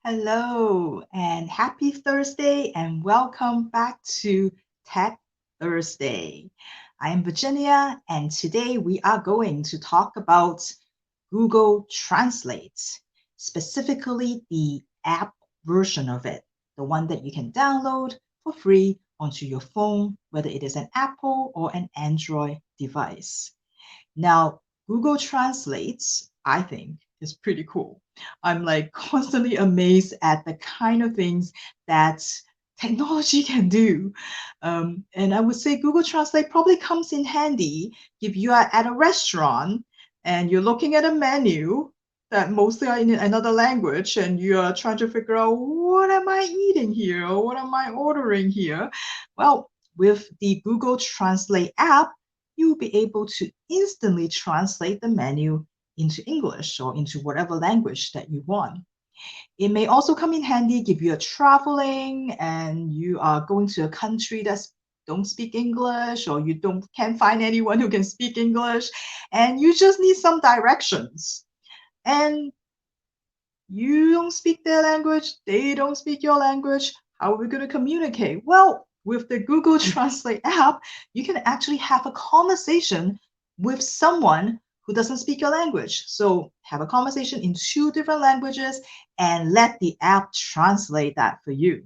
Hello and happy Thursday and welcome back to Tech Thursday. I am Virginia and today we are going to talk about Google Translate, specifically the app version of it, the one that you can download for free onto your phone, whether it is an Apple or an Android device. Now, Google Translates, I think, is pretty cool. I'm like constantly amazed at the kind of things that technology can do. And I would say Google Translate probably comes in handy if you are at a restaurant and you're looking at a menu that mostly are in another language and you are trying to figure out what am I eating here or what am I ordering here. Well, with the Google Translate app, you'll be able to instantly translate the menu into English or into whatever language that you want. It may also come in handy if you're traveling and you are going to a country that don't speak English or you can't find anyone who can speak English and you just need some directions. And you don't speak their language, they don't speak your language. How are we going to communicate? Well, with the Google Translate app, you can actually have a conversation with someone who doesn't speak your language. So have a conversation in two different languages and let the app translate that for you.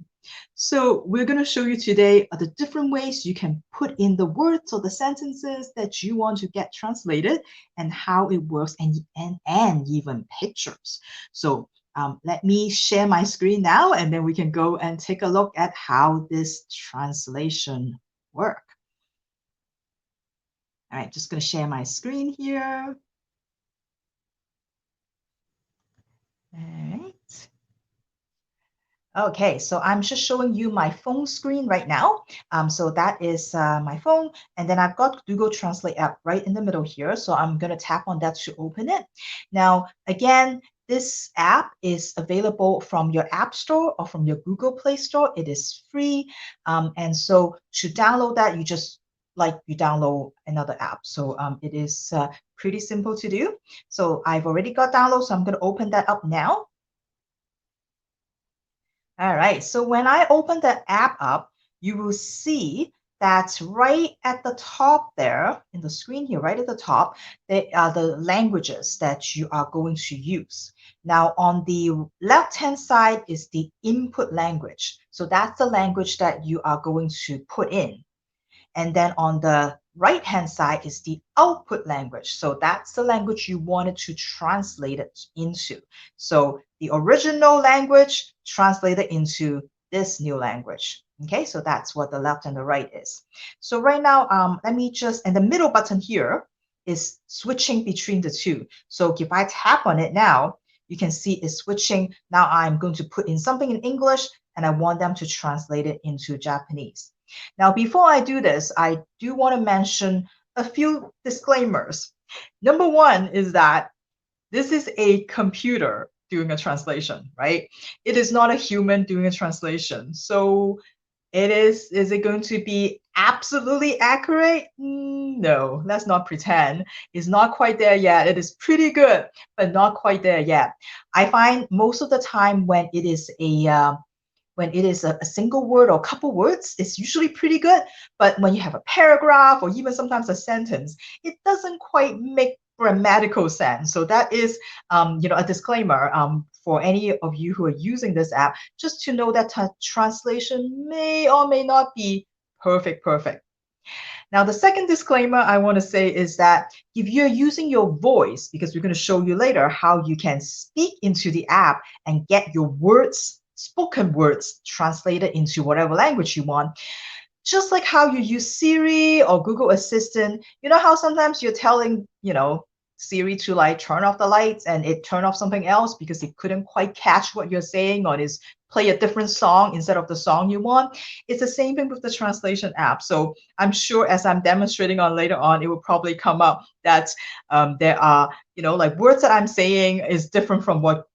So we're going to show you today the different ways you can put in the words or the sentences that you want to get translated and how it works and even pictures. So let me share my screen now and then we can go and take a look at how this translation works. All right, just going to share my screen here. All right. Okay, so I'm just showing you my phone screen right now. So that is my phone, and then I've got Google Translate app right in the middle here. So I'm going to tap on that to open it. Now, again, this app is available from your App Store or from your Google Play Store. It is free. And so to download that, you just like you download another app. So it is pretty simple to do. So I've already got download, so I'm going to open that up now. All right, so when I open the app up, you will see that right at the top there in the screen here, right at the top, they are the languages that you are going to use. Now, on the left-hand side is the input language. So that's the language that you are going to put in. And then on the right-hand side is the output language. So that's the language you wanted to translate it into. So the original language translated into this new language. Okay, so that's what the left and the right is. So right now, let me just, and the middle button here is switching between the two. So if I tap on it now, you can see it's switching. Now I'm going to put in something in English and I want them to translate it into Japanese. Now, before I do this, I do want to mention a few disclaimers. Number one is that this is a computer doing a translation, right? It is not a human doing a translation. So is it going to be absolutely accurate? No, let's not pretend. It's not quite there yet. It is pretty good, but not quite there yet. I find most of the time when it is a single word or a couple words, it's usually pretty good. But when you have a paragraph or even sometimes a sentence, it doesn't quite make grammatical sense. So that is, a disclaimer for any of you who are using this app, just to know that translation may or may not be perfect. Now, the second disclaimer I want to say is that if you're using your voice, because we're going to show you later how you can speak into the app and get your words, spoken words, translated into whatever language you want, just like how you use Siri or Google Assistant, you know how sometimes you're telling, Siri to like turn off the lights and it turn off something else because it couldn't quite catch what you're saying or is play a different song instead of the song you want. It's the same thing with the translation app. So I'm sure as I'm demonstrating on later on, it will probably come up that there are, like words that I'm saying is different from what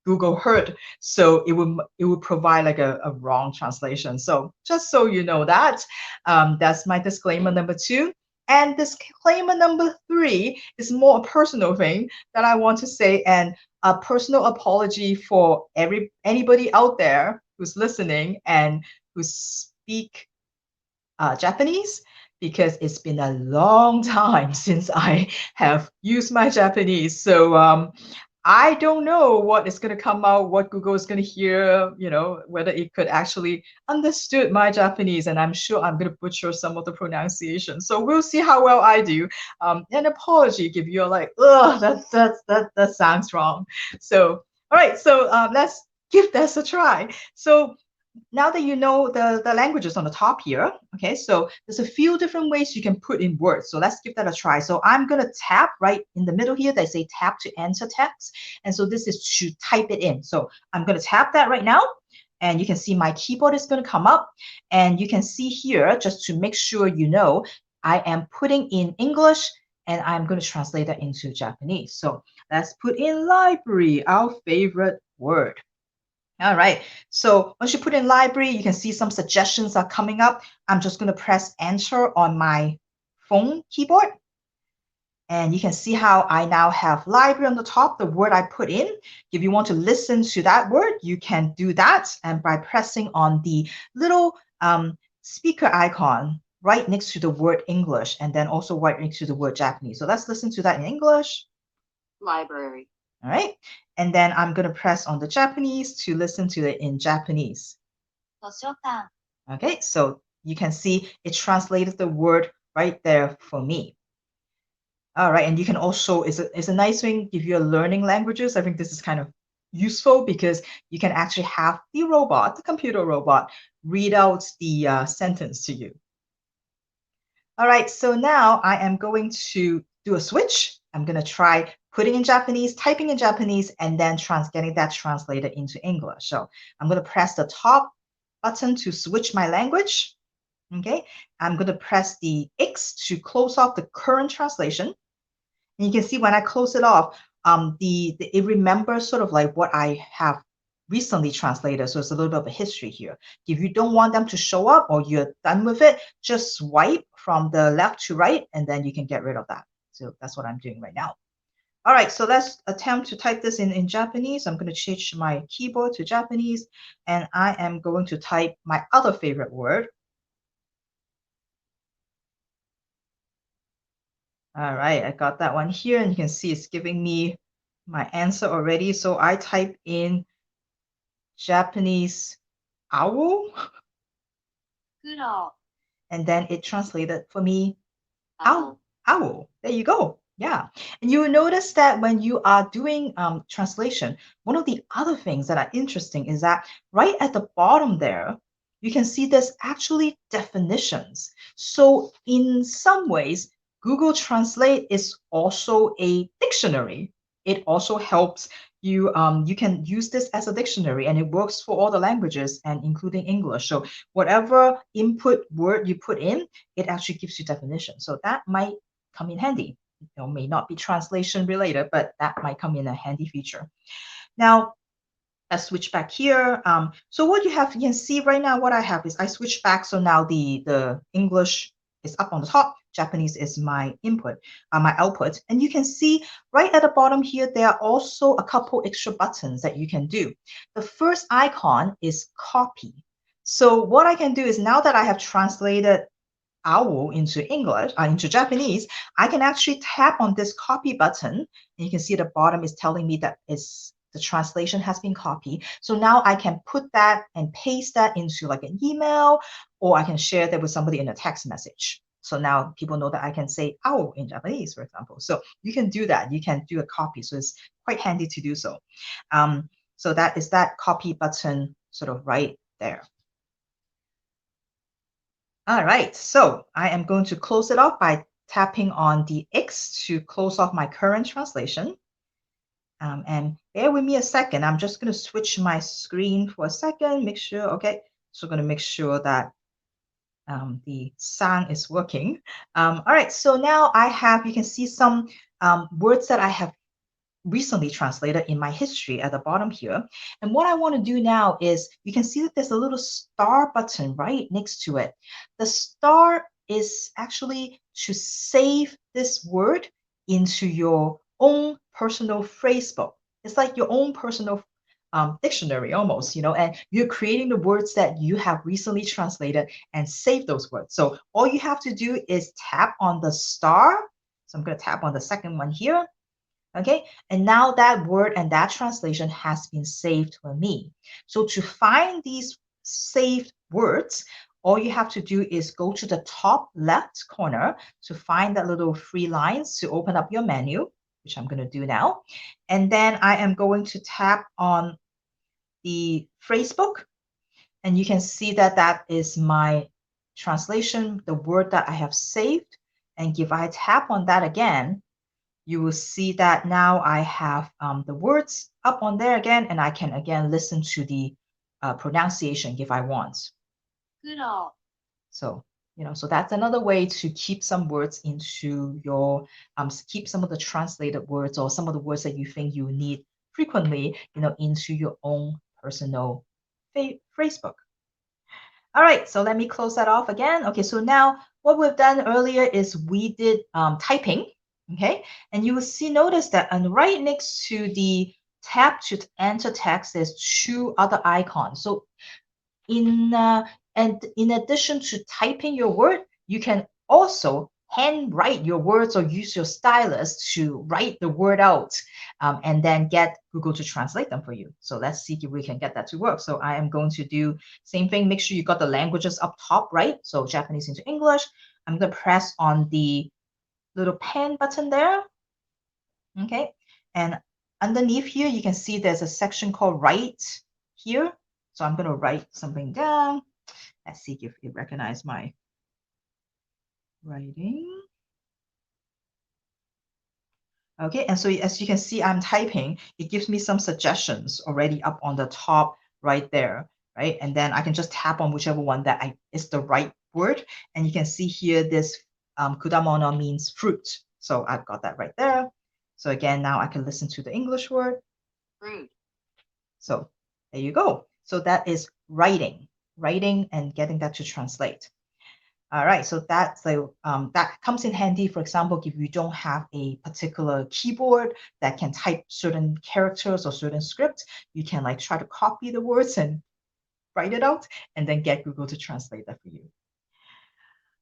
Google heard. So it would provide like a wrong translation. So just so you know that, that's my disclaimer number two. And disclaimer number three is more a personal thing that I want to say. And a personal apology for anybody out there who's listening and who speak Japanese, because it's been a long time since I have used my Japanese. So I don't know what is going to come out, what Google is going to hear, whether it could actually understood my Japanese. And I'm sure I'm going to butcher some of the pronunciation. So we'll see how well I do. An apology if you're like, ugh, that sounds wrong. So, all right, so let's give this a try. So now that you know the languages on the top here, okay, so there's a few different ways you can put in words. So let's give that a try. So I'm going to tap right in the middle here. They say tap to enter text. And so this is to type it in. So I'm going to tap that right now. And you can see my keyboard is going to come up. And you can see here, just to make sure you know, I am putting in English and I'm going to translate that into Japanese. So let's put in library, our favorite word. All right, so once you put in library, you can see some suggestions are coming up. I'm just going to press enter on my phone keyboard. And you can see how I now have library on the top, the word I put in. If you want to listen to that word, you can do that. And by pressing on the little speaker icon right next to the word English, and then also right next to the word Japanese. So let's listen to that in English. Library. All right. And then I'm going to press on the Japanese to listen to it in Japanese. Okay, so you can see it translated the word right there for me. All right, and you can also, it's a nice thing if you're learning languages. I think this is kind of useful because you can actually have the robot, the computer robot, read out the sentence to you. All right, so now I am going to do a switch. I'm going to try putting in Japanese, typing in Japanese, and then getting that translated into English. So I'm going to press the top button to switch my language. Okay, I'm going to press the X to close off the current translation. And you can see when I close it off, it remembers sort of like what I have recently translated. So it's a little bit of a history here. If you don't want them to show up or you're done with it, just swipe from the left to right, and then you can get rid of that. So that's what I'm doing right now. All right, so let's attempt to type this in Japanese. I'm going to change my keyboard to Japanese, and I am going to type my other favorite word. All right, I got that one here, and you can see it's giving me my answer already. So I type in Japanese owl, and then it translated for me owl. Owl. There you go. Yeah. And you will notice that when you are doing translation, one of the other things that are interesting is that right at the bottom there, you can see there's actually definitions. So in some ways, Google Translate is also a dictionary. It also helps you, you can use this as a dictionary, and it works for all the languages and including English. So whatever input word you put in, it actually gives you definition. So that might come in handy. It may not be translation related, but that might come in a handy feature. Now, let's switch back here. So what you can see right now, what I have is I switch back. So now the English is up on the top. Japanese is my input, my output. And you can see right at the bottom here, there are also a couple extra buttons that you can do. The first icon is copy. So what I can do is, now that I have translated owl into English, into Japanese, I can actually tap on this copy button. And you can see at the bottom is telling me that the translation has been copied. So now I can put that and paste that into like an email, or I can share that with somebody in a text message. So now people know that I can say owl in Japanese, for example. So you can do that. You can do a copy. So it's quite handy to do so. So that is that copy button sort of right there. All right, so I am going to close it off by tapping on the X to close off my current translation. And bear with me a second. I'm just going to switch my screen for a second, make sure, okay. So I'm going to make sure that the sound is working. All right, so now I have, you can see some words that I have recently translated in my history at the bottom here. And what I want to do now is, you can see that there's a little star button right next to it. The star is actually to save this word into your own personal phrase book. It's like your own personal dictionary almost, and you're creating the words that you have recently translated and save those words. So all you have to do is tap on the star. So I'm going to tap on the second one here. Okay, and now that word and that translation has been saved for me. So to find these saved words, all you have to do is go to the top left corner to find that little three lines to open up your menu, which I'm going to do now. And then I am going to tap on the phrasebook, and you can see that that is my translation, the word that I have saved. And if I tap on that again, you will see that now I have the words up on there again, and I can again listen to the pronunciation if I want. So, so that's another way to keep some words into your, keep some of the translated words or some of the words that you think you need frequently, into your own personal phrase book. All right, so let me close that off again. Okay, so now what we've done earlier is we did typing, okay? And you will notice that right next to the tab to enter text, there's two other icons. So and in addition to typing your word, you can also handwrite your words or use your stylus to write the word out and then get Google to translate them for you. So let's see if we can get that to work. So I am going to do same thing. Make sure you got the languages up top, right? So Japanese into English. I'm going to press on the little pen button there. Okay. And underneath here, you can see there's a section called write here. So I'm going to write something down. Let's see if it recognizes my writing. Okay, and so as you can see, I'm typing. It gives me some suggestions already up on the top right there, right? And then I can just tap on whichever one that is the right word. And you can see here this kudamono means fruit. So I've got that right there. So again, now I can listen to the English word. Fruit. So there you go. So that is writing and getting that to translate. All right, so that's that comes in handy. For example, if you don't have a particular keyboard that can type certain characters or certain script, you can like try to copy the words and write it out, and then get Google to translate that for you.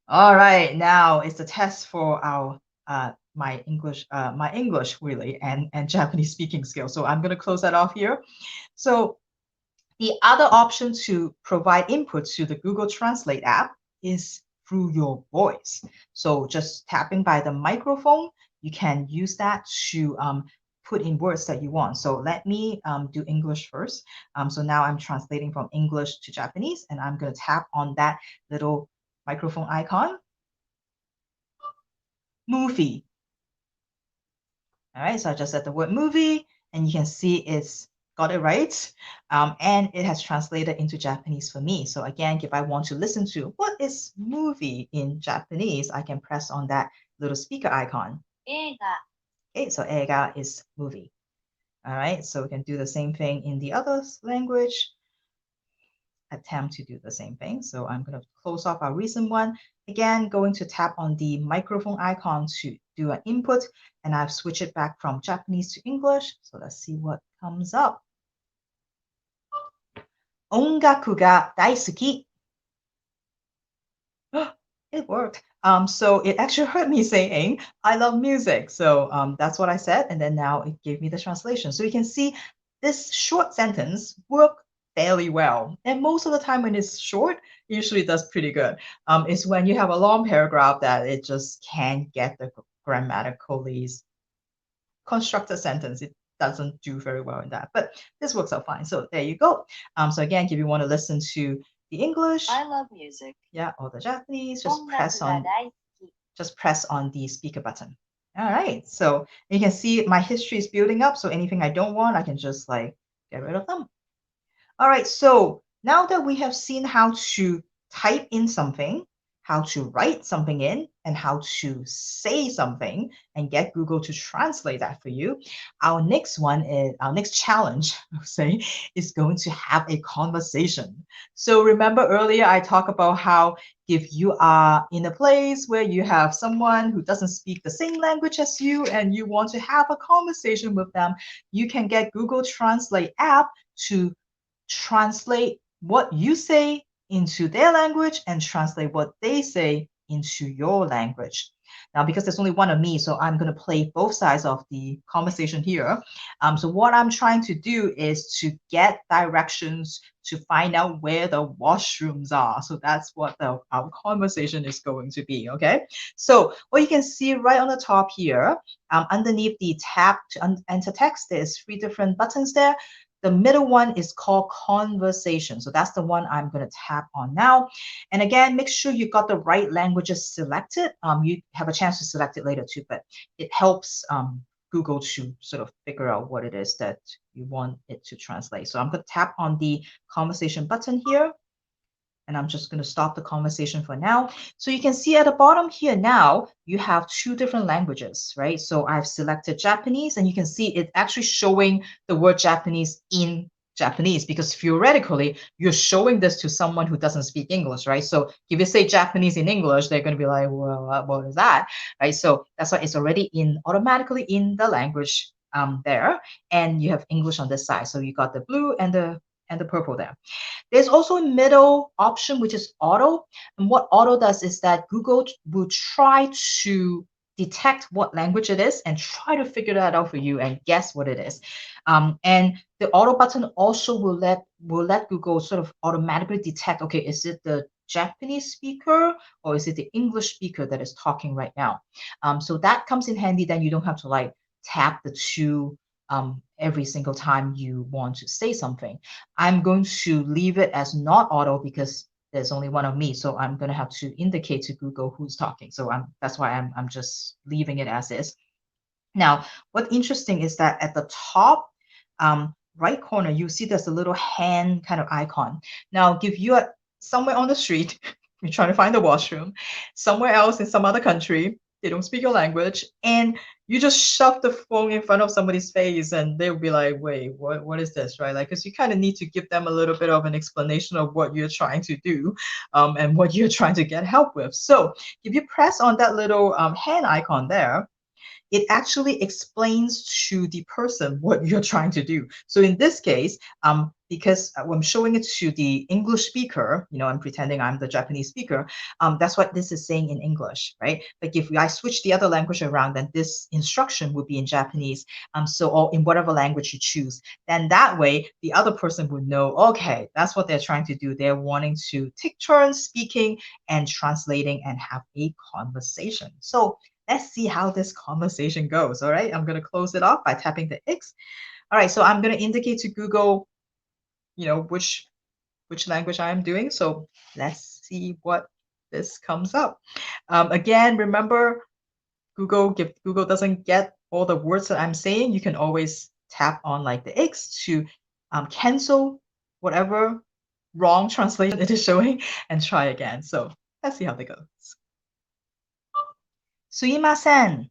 All right, now it's the test for our my English really and Japanese speaking skills. So I'm going to close that off here. So the other option to provide input to the Google Translate app is through your voice. So just tapping by the microphone, you can use that to put in words that you want. So let me do English first. So now I'm translating from English to Japanese, and I'm going to tap on that little microphone icon. Movie. All right, so I just said the word movie, and you can see it's got it right. And it has translated into Japanese for me. So again, if I want to listen to what is movie in Japanese, I can press on that little speaker icon. Eiga. Okay, so eiga is movie. All right, so we can do the same thing in the other language. Attempt to do the same thing. So I'm going to close off our recent one. Again, going to tap on the microphone icon to do an input, and I've switched it back from Japanese to English. So let's see what comes up. 音楽が大好き. It worked. So it actually heard me saying, I love music. So that's what I said. And then now it gave me the translation. So you can see this short sentence worked fairly well. And most of the time when it's short, usually it does pretty good. It's when you have a long paragraph that it just can't get the grammatically constructed sentence. It doesn't do very well in that. But this works out fine. So there you go. So again, if you want to listen to the English, I love music. Yeah, or the Japanese, just press on the speaker button. All right, so you can see my history is building up. So anything I don't want, I can just like get rid of them. All right, so now that we have seen how to type in something, how to write something in and how to say something and get Google to translate that for you. Our next challenge, I'll say, is going to have a conversation. So remember earlier I talked about how if you are in a place where you have someone who doesn't speak the same language as you and you want to have a conversation with them, you can get Google Translate app to translate what you say into their language and translate what they say into your language. Now, because there's only one of me, so I'm going to play both sides of the conversation here. So what I'm trying to do is to get directions to find out where the washrooms are. So that's what our conversation is going to be, okay? So what you can see right on the top here, underneath the tab to enter text, there's 3 different buttons there. The middle one is called conversation. So that's the one I'm going to tap on now. And again, make sure you got the right languages selected. You have a chance to select it later too, but it helps Google to sort of figure out what it is that you want it to translate. So I'm going to tap on the conversation button here. And I'm just going to stop the conversation for now. So you can see at the bottom here now, you have 2 different languages, right? So I've selected Japanese, and you can see it actually showing the word Japanese in Japanese, because theoretically, you're showing this to someone who doesn't speak English, right? So if you say Japanese in English, they're going to be like, well, what is that, right? So that's why it's already automatically in the language there, and you have English on this side. So you got the blue and the purple there. There's also a middle option, which is auto. And what auto does is that Google will try to detect what language it is and try to figure that out for you and guess what it is. And the auto button also will let Google sort of automatically detect, okay, is it the Japanese speaker or is it the English speaker that is talking right now? So that comes in handy. Then you don't have to like tap the 2 every single time you want to say something. I'm going to leave it as not auto because there's only one of me. So I'm going to have to indicate to Google who's talking. So that's why I'm just leaving it as is. Now, what's interesting is that at the top right corner, you see there's a little hand kind of icon. Now, if you are somewhere on the street, you're trying to find the washroom, somewhere else in some other country, they don't speak your language, and you just shove the phone in front of somebody's face and they'll be like, wait, what is this, right? Like, because you kind of need to give them a little bit of an explanation of what you're trying to do and what you're trying to get help with. So if you press on that little hand icon there, it actually explains to the person what you're trying to do. So in this case, because I'm showing it to the English speaker, I'm pretending I'm the Japanese speaker, that's what this is saying in English, right? But if I switch the other language around, then this instruction would be in Japanese, or in whatever language you choose. Then that way, the other person would know, okay, that's what they're trying to do. They're wanting to take turns speaking and translating and have a conversation. So let's see how this conversation goes. All right, I'm going to close it off by tapping the X. All right, so I'm going to indicate to Google, which language I am doing. So let's see what this comes up. Again, remember, if Google doesn't get all the words that I'm saying, you can always tap on like the X to cancel whatever wrong translation it is showing and try again. So let's see how that goes. すいません.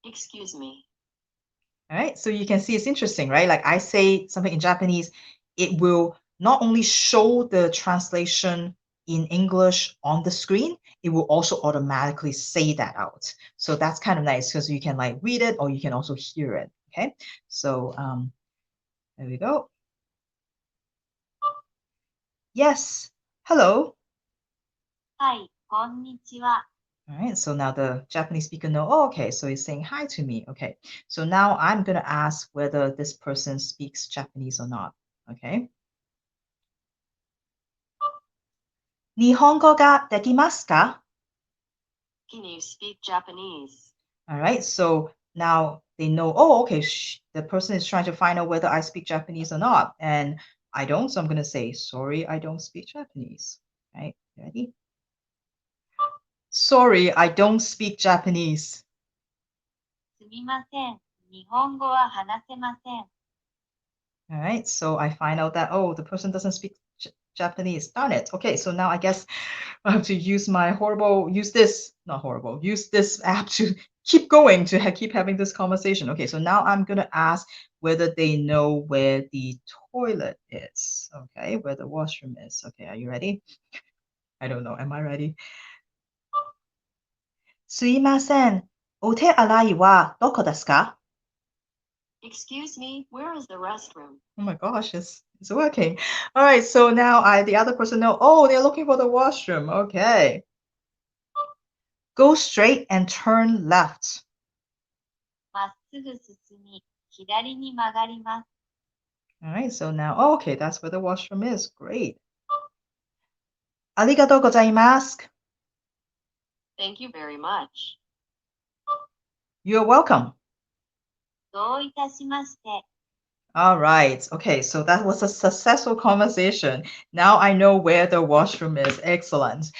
Excuse me. All right, so you can see it's interesting, right? Like I say something in Japanese, it will not only show the translation in English on the screen, it will also automatically say that out. So that's kind of nice because you can like read it or you can also hear it. Okay, so there we go. Yes, hello. Hi, こんにちは. All right, so now the Japanese speaker know, oh, okay, so he's saying hi to me. Okay, so now I'm going to ask whether this person speaks Japanese or not. Okay. 日本語ができますか? Can you speak Japanese? All right, so now they know, oh, okay, the person is trying to find out whether I speak Japanese or not. And I don't, so I'm going to say, sorry, I don't speak Japanese. All right, ready? Sorry, I don't speak Japanese. すみません。日本語は話せません. All right, so I find out that, oh, the person doesn't speak Japanese. Darn it. Okay, so now I guess I have to use this app to keep going, to keep having this conversation. Okay, so now I'm going to ask whether they know where the toilet is. Okay, where the washroom is. Okay, are you ready? I don't know. Am I ready? すいません。お手洗いはどこですか? Excuse me, where is the restroom? Oh my gosh, it's working. All right, so now the other person know. Oh, they're looking for the washroom. Okay. Go straight and turn left. まっすぐ進み、左に曲がります。All right, so now, oh, okay, that's where the washroom is. Great. ありがとうございます. Thank you very much. You're welcome. どういたしまして。All right. Okay, so that was a successful conversation. Now I know where the washroom is. Excellent.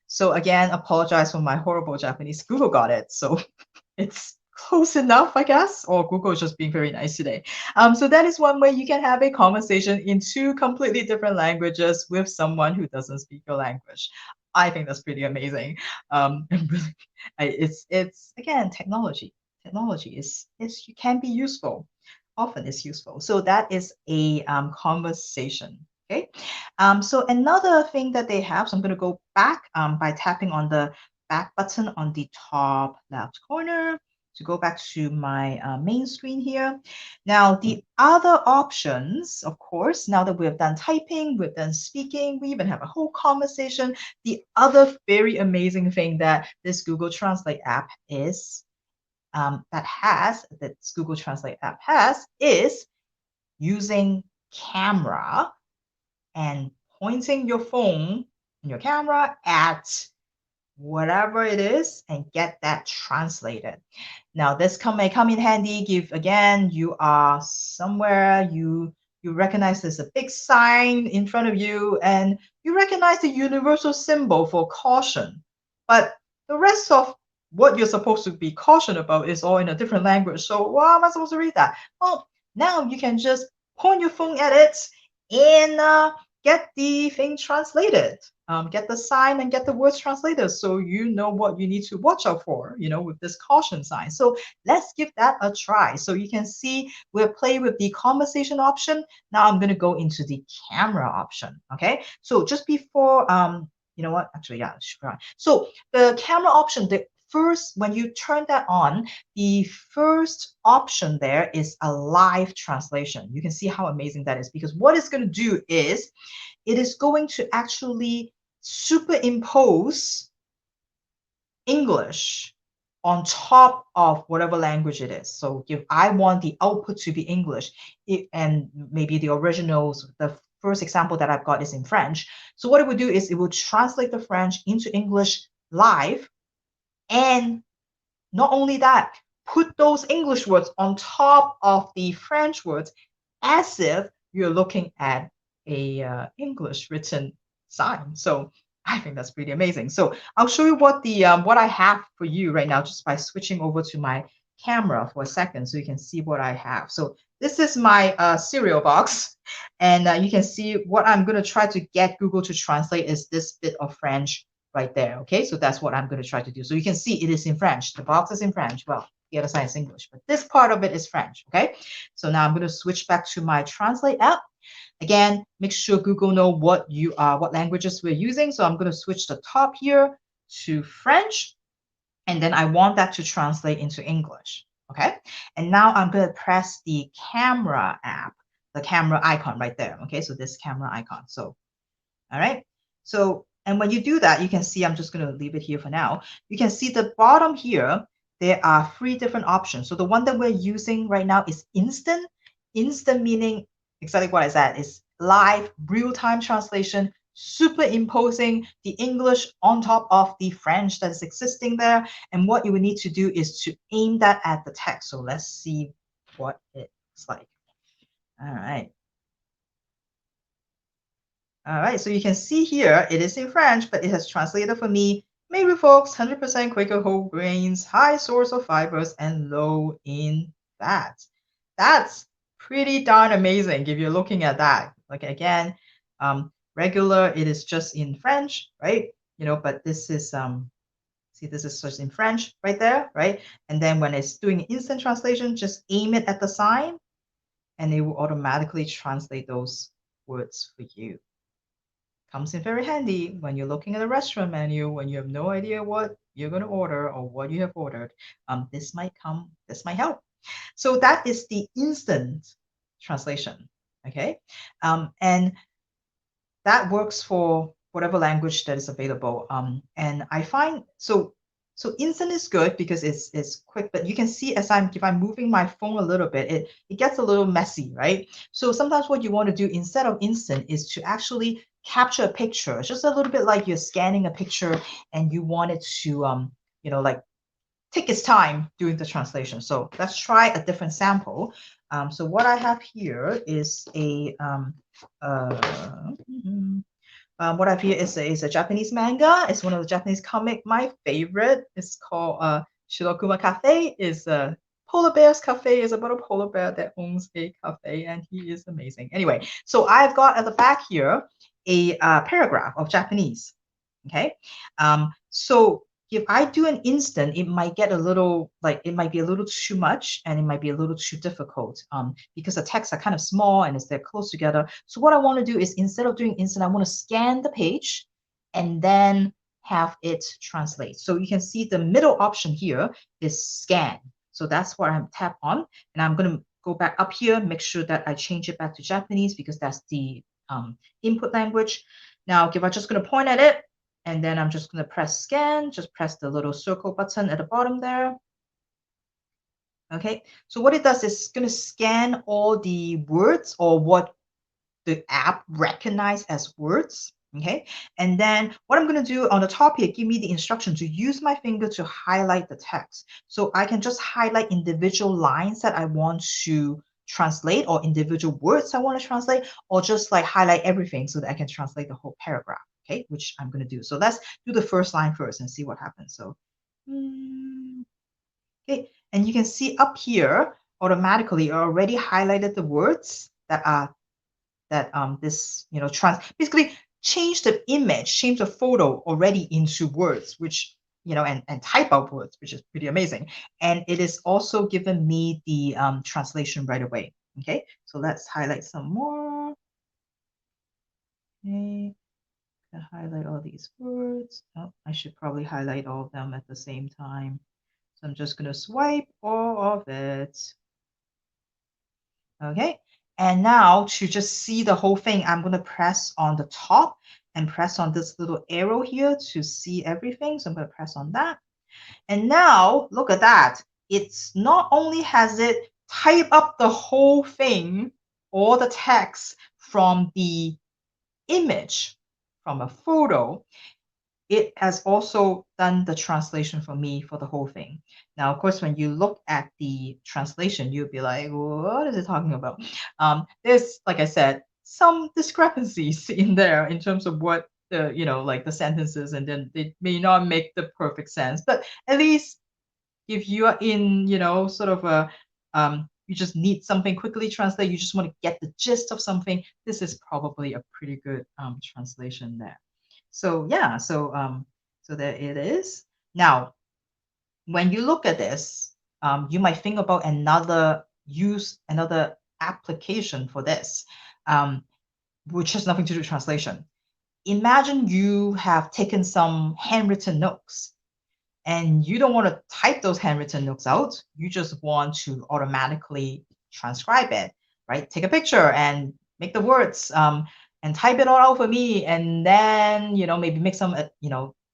So again, apologize for my horrible Japanese. Google got it, so it's close enough, I guess, or Google is just being very nice today. So that is one way you can have a conversation in two completely different languages with someone who doesn't speak your language. I think that's pretty amazing. And really, it's again technology. Technology is can be useful. Often is useful. So that is a conversation. Okay. So another thing that they have. So I'm going to go back by tapping on the back button on the top left corner to go back to my main screen here. Now, the other options, of course, now that we've done typing, we've done speaking, we even have a whole conversation. The other very amazing thing that this Google Translate app is, that this Google Translate app has, is using camera and pointing your phone and your camera at whatever it is and get that translated. Now this may come in handy if again you are somewhere, you recognize there's a big sign in front of you and you recognize the universal symbol for caution, but the rest of what you're supposed to be cautioned about is all in a different language. So how am I supposed to read that? Well, now you can just point your phone at it and get the thing translated. Get the sign and get the words translated so you know what you need to watch out for, with this caution sign. So let's give that a try. So you can see we'll play with the conversation option. Now I'm going to go into the camera option. Okay. So just before, you know what? Actually, yeah, sure. So the camera option, when you turn that on, the first option there is a live translation. You can see how amazing that is because what it's going to do is it is going to actually superimpose English on top of whatever language it is. So if I want the output to be English, and maybe the originals, the first example that I've got is in French. So what it would do is it will translate the French into English live, and not only that, put those English words on top of the French words as if you're looking at a English written sign. So I think that's pretty amazing. So I'll show you what I have for you right now just by switching over to my camera for a second so you can see what I have. So this is my cereal box, and you can see what I'm going to try to get Google to translate is this bit of French right there. Okay, so that's what I'm going to try to do. So you can see it is in French. The box is in French. Well, the other side is English, but this part of it is French. Okay, so now I'm going to switch back to my Translate app. Again, make sure Google know what languages we're using. So I'm going to switch the top here to French, and then I want that to translate into English. Okay, and now I'm going to press the camera app, the camera icon right there. Okay, so this camera icon. So, all right. So, and when you do that, you can see, I'm just going to leave it here for now. You can see the bottom here, there are 3 different options. So the one that we're using right now is instant. Instant meaning exactly what I said, is live, real-time translation, superimposing the English on top of the French that is existing there. And what you will need to do is to aim that at the text. So let's see what it looks like. All right. All right, so you can see here, it is in French, but it has translated for me. Made with folks, 100% Quaker whole grains, high source of fibers, and low in fat. That's pretty darn amazing if you're looking at that. Like again, regular, it is just in French, right? But this is see, this is just in French right there, right? And then when it's doing instant translation, just aim it at the sign and it will automatically translate those words for you. Comes in very handy when you're looking at a restaurant menu, when you have no idea what you're going to order or what you have ordered. This might help. So that is the instant translation. Okay. And that works for whatever language that is available. And I find so instant is good because it's quick, but you can see if I'm moving my phone a little bit, it gets a little messy, right? So sometimes what you want to do instead of instant is to actually capture a picture. It's just a little bit like you're scanning a picture and you want it to like take its time doing the translation. So let's try a different sample. So what I have here is what I have here is a Japanese manga. It's one of the Japanese comic. My favorite is called Shirokuma Cafe. Is Polar Bear's Cafe is about a polar bear that owns a cafe, and he is amazing. Anyway, so I've got at the back here a paragraph of Japanese. Okay, so if I do an instant, it might get a little it might be a little too much and it might be a little too difficult because the texts are kind of small and they're close together. So what I want to do is instead of doing instant, I want to scan the page and then have it translate. So you can see the middle option here is scan. So that's what I'm tap on, and I'm going to go back up here, make sure that I change it back to Japanese because that's the input language. Now, if I'm just going to point at it, and then I'm just going to press scan, just press the little circle button at the bottom there. Okay, so what it does is it's going to scan all the words or what the app recognize as words. Okay, and then what I'm going to do on the top here, give me the instruction to use my finger to highlight the text. So I can just highlight individual lines that I want to translate or individual words I want to translate, or just like highlight everything so that I can translate the whole paragraph. Okay, which I'm going to do. So let's do the first line first and see what happens. So, okay, and you can see up here automatically already highlighted the words that are this basically change the image, change the photo already into words, which and type out words, which is pretty amazing. And it is also given me the translation right away. Okay, so let's highlight some more. Okay, highlight all these words. Oh, I should probably highlight all of them at the same time. So I'm just going to swipe all of it. Okay, and now to just see the whole thing, I'm going to press on the top and press on this little arrow here to see everything. So I'm going to press on that. And now look at that. It's not only has it type up the whole thing, all the text from the image, from a photo, it has also done the translation for me for the whole thing. Now, of course, when you look at the translation, you'll be like, what is it talking about? There's, like I said, some discrepancies in there in terms of what the, like the sentences, and then they may not make the perfect sense. But at least if you are in, sort of a, you just need something quickly translate, you just want to get the gist of something, this is probably a pretty good translation there. So yeah, so there it is. Now, when you look at this, you might think about another application for this, which has nothing to do with translation. Imagine you have taken some handwritten notes and you don't want to type those handwritten notes out. You just want to automatically transcribe it, right? Take a picture and make the words and type it all out for me, and then maybe make some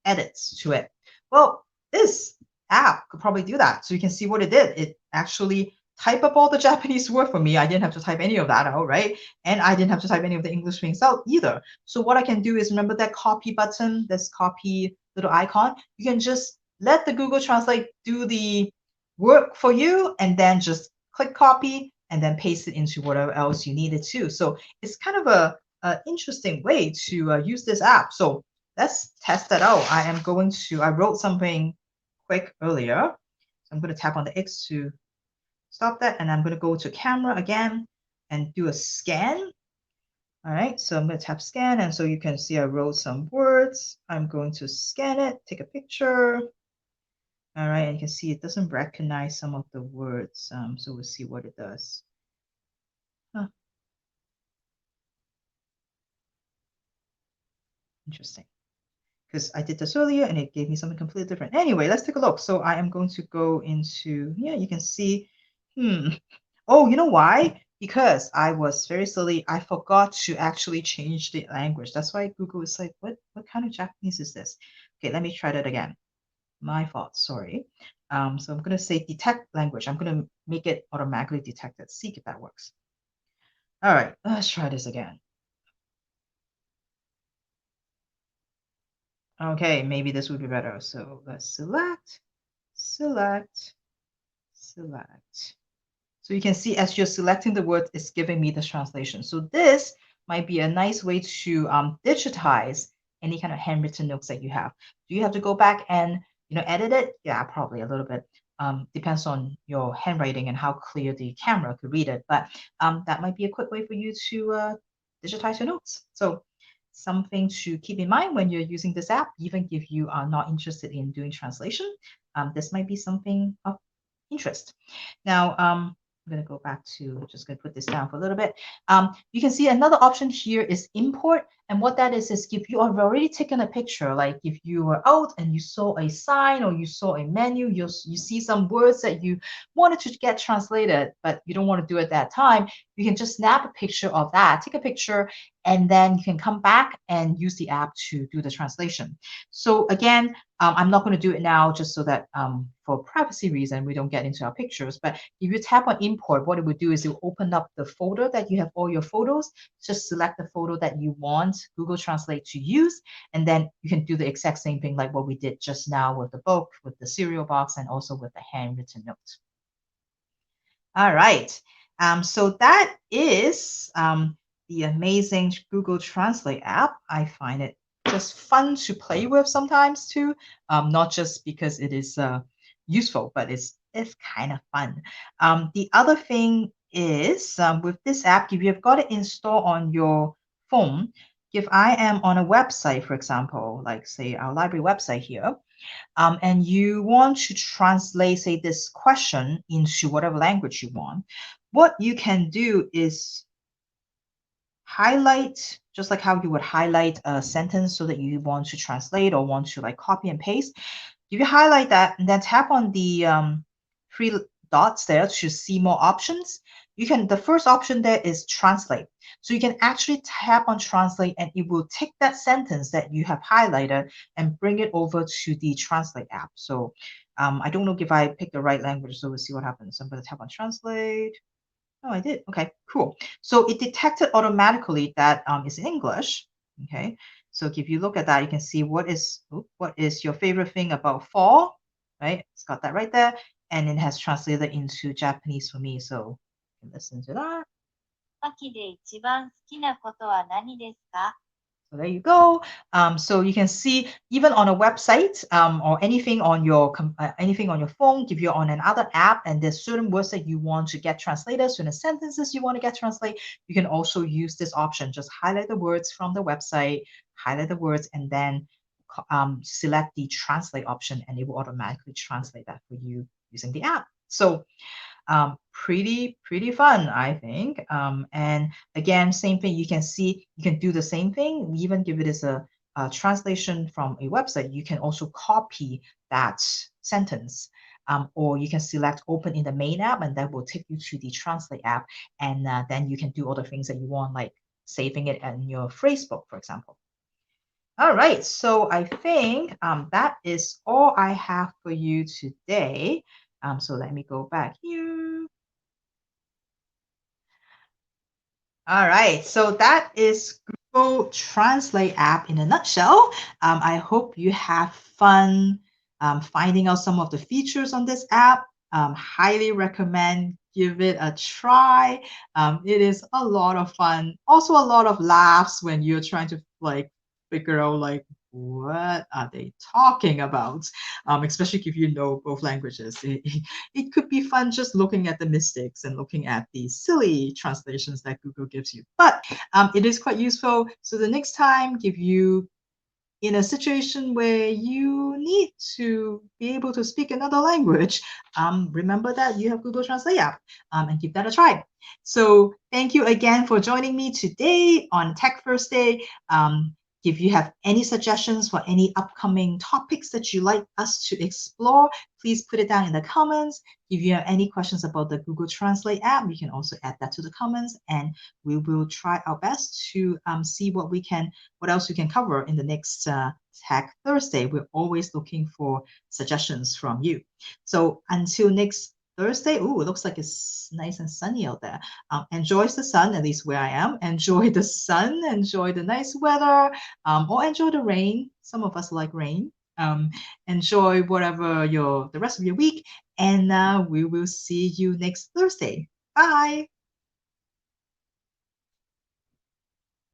edits to it. Well, this app could probably do that. So you can see what it did. It actually type up all the Japanese word for me. I didn't have to type any of that out, right? And I didn't have to type any of the English things out either. So what I can do is, remember that copy button, this copy little icon? You can just let the Google Translate do the work for you, and then just click copy and then paste it into whatever else you need it to. So it's kind of a interesting way to use this app. So let's test that out. I wrote something quick earlier. So I'm going to tap on the X to stop that, and I'm going to go to camera again and do a scan. All right, so I'm going to tap scan, and so you can see I wrote some words. I'm going to scan it, take a picture. All right, and you can see it doesn't recognize some of the words, so we'll see what it does. Huh, interesting. Because I did this earlier and it gave me something completely different. Anyway, let's take a look. So I am going to go into, yeah, you can see, oh, you know why? Because I was very silly. I forgot to actually change the language. That's why Google is like, what kind of Japanese is this? Okay, let me try that again. My fault, sorry. So I'm going to say detect language. I'm going to make it automatically detected. See if that works. All right, let's try this again. Okay, maybe this would be better. So let's select, select, select. So you can see as you're selecting the word, it's giving me the translation. So this might be a nice way to digitize any kind of handwritten notes that you have. Do you have to go back and edit it? Yeah, probably a little bit. Depends on your handwriting and how clear the camera could read it. But that might be a quick way for you to digitize your notes. So something to keep in mind when you're using this app, even if you are not interested in doing translation, this might be something of interest. Now, I'm going to go back to, just going to put this down for a little bit. You can see another option here is import. And what that is if you have already taken a picture, like if you were out and you saw a sign or you saw a menu, you see some words that you wanted to get translated, but you don't want to do it that time, you can just snap a picture of that, take a picture, and then you can come back and use the app to do the translation. So again, I'm not going to do it now just so that for privacy reason, we don't get into our pictures. But if you tap on import, what it would do is it will open up the folder that you have all your photos. Just select the photo that you want Google Translate to use. And then you can do the exact same thing like what we did just now with the book, with the cereal box, and also with the handwritten note. All right. So that is the amazing Google Translate app. I find it just fun to play with sometimes too, not just because it is useful, but it's kind of fun. The other thing is with this app, if you've got it installed on your phone, if I am on a website, for example, like say our library website here, and you want to translate, say, this question into whatever language you want, what you can do is highlight, just like how you would highlight a sentence so that you want to translate or want to like copy and paste. If you highlight that and then tap on the three dots there to see more options, you can, the first option there is translate. So you can actually tap on translate and it will take that sentence that you have highlighted and bring it over to the translate app. So I don't know if I picked the right language, so we'll see what happens. I'm going to tap on translate. Oh, I did. Okay, cool. So it detected automatically that it's in English. Okay, so if you look at that, you can see what is your favorite thing about fall, right? It's got that right there, and it has translated into Japanese for me. So you can listen to that. 秋で一番好きなことは何ですか? So there you go. So you can see even on a website or anything on your phone, if you're on another app and there's certain words that you want to get translated, certain sentences you want to get translated, you can also use this option. Just highlight the words from the website, highlight the words, and then select the translate option, and it will automatically translate that for you using the app. So pretty fun, I think. And again, same thing, you can see, you can do the same thing, even if it is a translation from a website, you can also copy that sentence. Or you can select open in the main app and that will take you to the translate app. And then you can do all the things that you want, like saving it in your Facebook, for example. All right, so I think that is all I have for you today. So let me go back here. All right, so that is Google Translate app in a nutshell. I hope you have fun finding out some of the features on this app. Highly recommend give it a try. It is a lot of fun. Also a lot of laughs when you're trying to like figure out like what are they talking about? Especially if you know both languages. It could be fun just looking at the mistakes and looking at the silly translations that Google gives you. But it is quite useful. So the next time, if you in a situation where you need to be able to speak another language, remember that you have Google Translate app and give that a try. So thank you again for joining me today on Tech First Day. If you have any suggestions for any upcoming topics that you like us to explore, please put it down in the comments. If you have any questions about the Google Translate app, you can also add that to the comments, and we will try our best to see what else we can cover in the next Tech Thursday. We're always looking for suggestions from you. So until next Thursday, ooh, it looks like it's nice and sunny out there. Enjoy the sun, at least where I am. Enjoy the sun, enjoy the nice weather, or enjoy the rain. Some of us like rain. Enjoy whatever the rest of your week, and we will see you next Thursday. Bye.